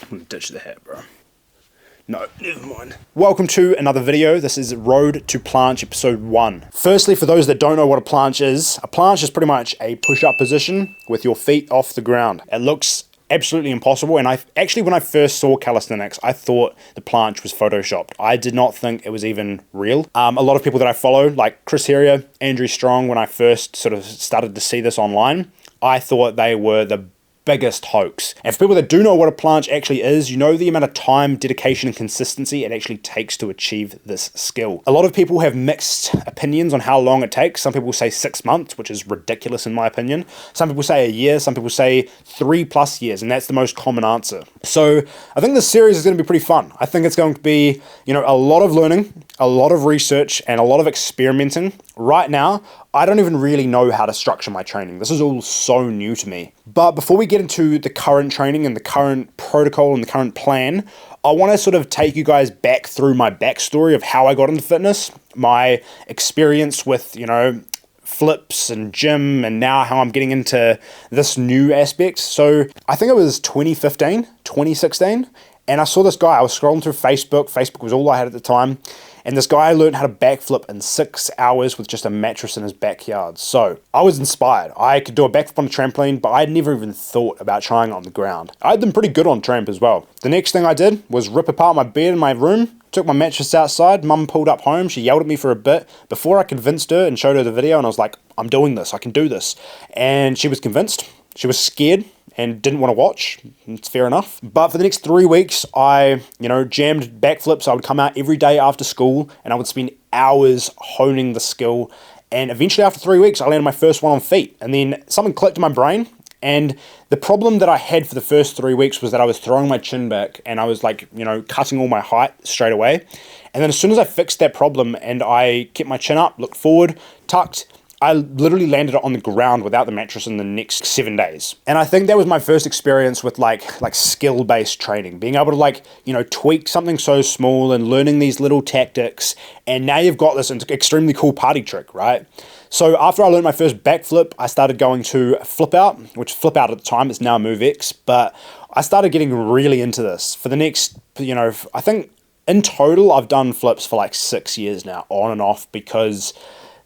I'm gonna ditch the hat, bro. No, never mind. Welcome to another video. This is Road to Planche episode 1. Firstly, for those that don't know what a planche is pretty much a push-up position with your feet off the ground. It looks absolutely impossible, and when I first saw calisthenics, I thought the planche was photoshopped. I did not think it was even real. A lot of people that I follow, like Chris Heria, Andrew Strong, when I first sort of started to see this online, I thought they were the biggest hoax. And for people that do know what a planche actually is, you know the amount of time, dedication, and consistency it actually takes to achieve this skill. A lot of people have mixed opinions on how long it takes. Some people say 6 months, which is ridiculous in my opinion. Some people say a year, some people say 3+ years, and that's the most common answer. So I think this series is going to be pretty fun. I think it's going to be, a lot of learning, a lot of research, and a lot of experimenting. Right now, I don't even really know how to structure my training. This is all so new to me. But before we get into the current training and the current protocol and the current plan, I want to sort of take you guys back through my backstory of how I got into fitness, my experience with, flips and gym, and now how I'm getting into this new aspect. So I think it was 2015, 2016, and I saw this guy. I was scrolling through Facebook. Facebook was all I had at the time. And this guy learned how to backflip in 6 hours with just a mattress in his backyard. So I was inspired. I could do a backflip on a trampoline, but I'd never even thought about trying it on the ground. I had them pretty good on tramp as well. The next thing I did was rip apart my bed in my room, took my mattress outside. Mum pulled up home. She yelled at me for a bit before I convinced her and showed her the video. And I was like, I'm doing this. I can do this. And she was convinced. She was scared and didn't want to watch. It's fair enough. But for the next 3 weeks, I, jammed backflips. I would come out every day after school and I would spend hours honing the skill. And eventually after 3 weeks, I landed my first one on feet. And then something clicked in my brain. And the problem that I had for the first 3 weeks was that I was throwing my chin back and I was cutting all my height straight away. And then as soon as I fixed that problem and I kept my chin up, looked forward, tucked, I literally landed it on the ground without the mattress in the next 7 days. And I think that was my first experience with like skill-based training, being able to tweak something so small and learning these little tactics. And now you've got this extremely cool party trick, right? So after I learned my first backflip, I started going to flip out, which flip out at the time is now Move X, but I started getting really into this. For the next, I think in total, I've done flips for like 6 years now, on and off, because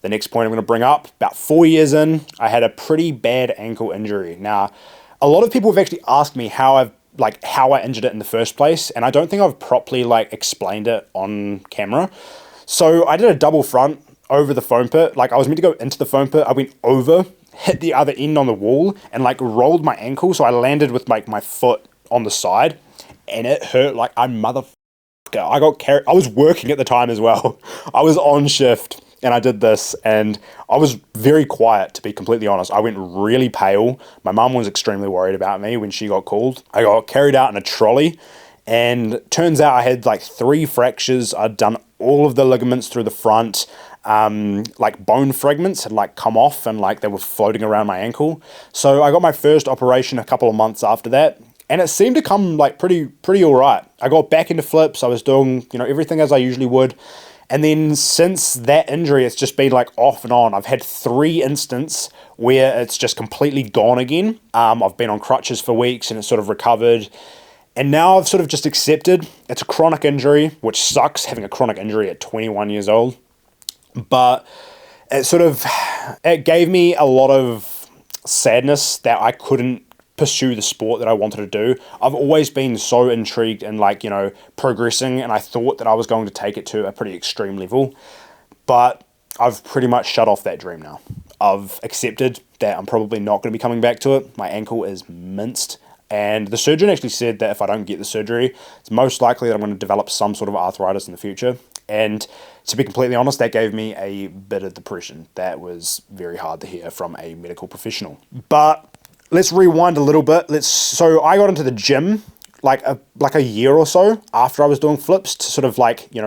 the next point I'm going to bring up, about 4 years in, I had a pretty bad ankle injury. Now, a lot of people have actually asked me how I injured it in the first place, and I don't think I've properly explained it on camera. So I did a double front over the foam pit. I was meant to go into the foam pit. I went over, hit the other end on the wall, and rolled my ankle. So I landed with my foot on the side, and it hurt like a motherfucker. I got carried. I was working at the time as well. I was on shift. And I did this, and I was very quiet, to be completely honest. I went really pale. My mum was extremely worried about me when she got called. I got carried out in a trolley, and turns out I had 3 fractures. I'd done all of the ligaments through the front. Bone fragments had come off, and they were floating around my ankle. So I got my first operation a couple of months after that. And it seemed to come pretty all right. I got back into flips. I was doing, everything as I usually would. And then since that injury, it's just been off and on. I've had 3 instances where it's just completely gone again. I've been on crutches for weeks and it's sort of recovered. And now I've sort of just accepted it's a chronic injury, which sucks having a chronic injury at 21 years old. But it gave me a lot of sadness that I couldn't pursue the sport that I wanted to do. I've always been so intrigued in progressing, and I thought that I was going to take it to a pretty extreme level, but I've pretty much shut off that dream now. I've accepted that I'm probably not going to be coming back to it. My ankle is minced, and the surgeon actually said that if I don't get the surgery, it's most likely that I'm going to develop some sort of arthritis in the future. And to be completely honest, that gave me a bit of depression. That was very hard to hear from a medical professional. But let's rewind a little bit. So I got into the gym like a year or so after I was doing flips to sort of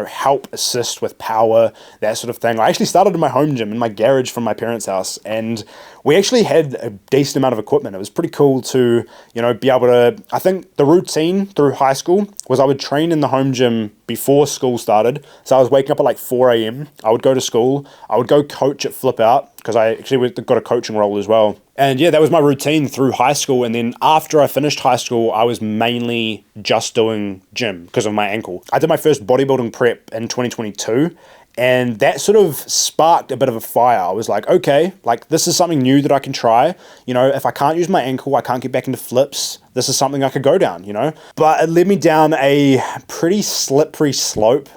help assist with power, that sort of thing. I actually started in my home gym in my garage from my parents' house, and we actually had a decent amount of equipment. It was pretty cool to, be able to, I think the routine through high school was I would train in the home gym before school started. So I was waking up at 4 a.m. I would go to school. I would go coach at Flip Out, because I actually got a coaching role as well. And yeah, that was my routine through high school. And then after I finished high school, I was mainly just doing gym because of my ankle. I did my first bodybuilding prep in 2022. And that sort of sparked a bit of a fire. I was like, okay, like this is something new that I can try. You know, if I can't use my ankle, I can't get back into flips. This is something I could go down, you know? But it led me down a pretty slippery slope.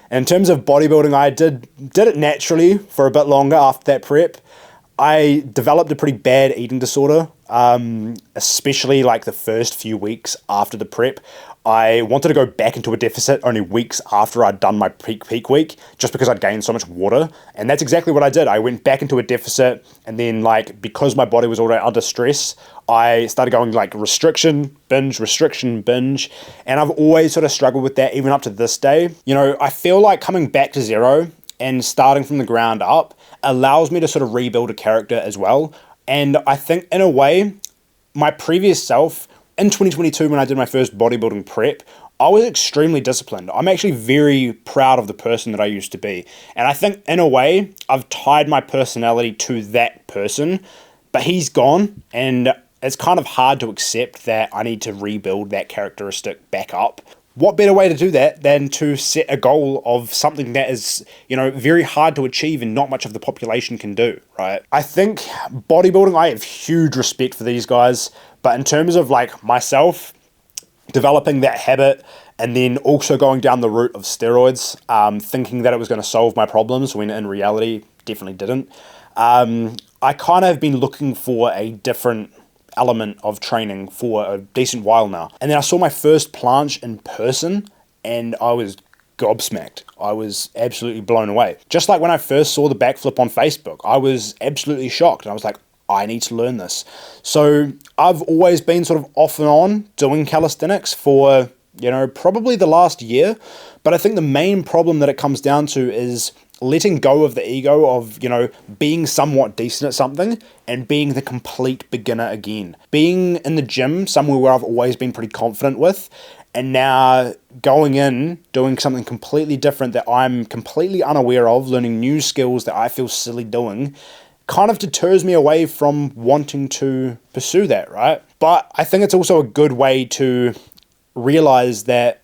In terms of bodybuilding, I did it naturally for a bit longer after that prep. I developed a pretty bad eating disorder, especially like the first few weeks after the prep. I wanted to go back into a deficit only weeks after I'd done my peak week, just because I'd gained so much water. And that's exactly what I did. I went back into a deficit, and then like, because my body was already under stress, I started going like restriction, binge, and I've always sort of struggled with that even up to this day. You know, I feel like coming back to zero and starting from the ground up allows me to sort of rebuild a character as well. And I think in a way, my previous self in 2022, when I did my first bodybuilding prep, I was extremely disciplined. I'm actually very proud of the person that I used to be. And I think in a way, I've tied my personality to that person, but he's gone, and it's kind of hard to accept that I need to rebuild that characteristic back up. What better way to do that than to set a goal of something that is, you know, very hard to achieve and not much of the population can do, right? I think bodybuilding, I have huge respect for these guys, but in terms of like myself, developing that habit and then also going down the route of steroids, thinking that it was going to solve my problems when in reality, definitely didn't. I kind of have been looking for a different element of training for a decent while now. And then I saw my first planche in person and I was gobsmacked. I was absolutely blown away. Just like when I first saw the backflip on Facebook, I was absolutely shocked. And I was like, I need to learn this. So I've always been sort of off and on doing calisthenics for, you know, probably the last year. But I think the main problem that it comes down to is letting go of the ego of, you know, being somewhat decent at something and being the complete beginner again. Being in the gym, somewhere where I've always been pretty confident with, and now going in, doing something completely different that I'm completely unaware of, learning new skills that I feel silly doing, kind of deters me away from wanting to pursue that, right? But I think it's also a good way to realize that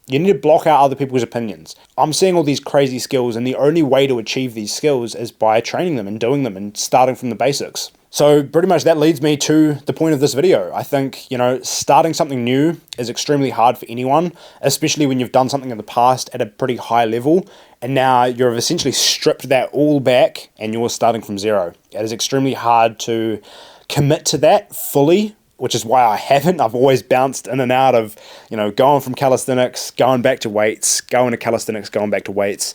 you need to block out other people's opinions. I'm seeing all these crazy skills, and the only way to achieve these skills is by training them and doing them and starting from the basics. So pretty much that leads me to the point of this video. I think, you know, starting something new is extremely hard for anyone, especially when you've done something in the past at a pretty high level, and now you've essentially stripped that all back and you're starting from zero. It is extremely hard to commit to that fully, which is why I haven't. I've always bounced in and out of, you know, going from calisthenics, going back to weights, going to calisthenics, going back to weights.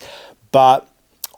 But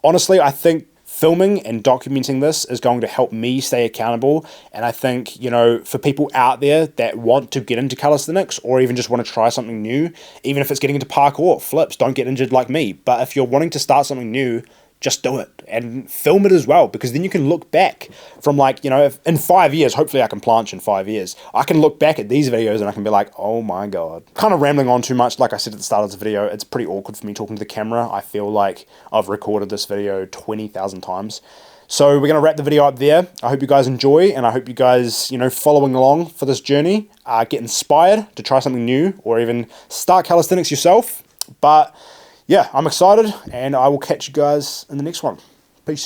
honestly, I think filming and documenting this is going to help me stay accountable. And I think, you know, for people out there that want to get into calisthenics or even just want to try something new, even if it's getting into parkour, flips, don't get injured like me. But if you're wanting to start something new, just do it and film it as well, because then you can look back from, like, you know, if in 5 years, hopefully I can planche in 5 years, I can look back at these videos and I can be like, oh my God. Kind of rambling on too much. Like I said at the start of this video, it's pretty awkward for me talking to the camera. I feel like I've recorded this video 20,000 times. So we're going to wrap the video up there. I hope you guys enjoy, and I hope you guys, you know, following along for this journey, get inspired to try something new or even start calisthenics yourself. But yeah, I'm excited, and I will catch you guys in the next one. Peace.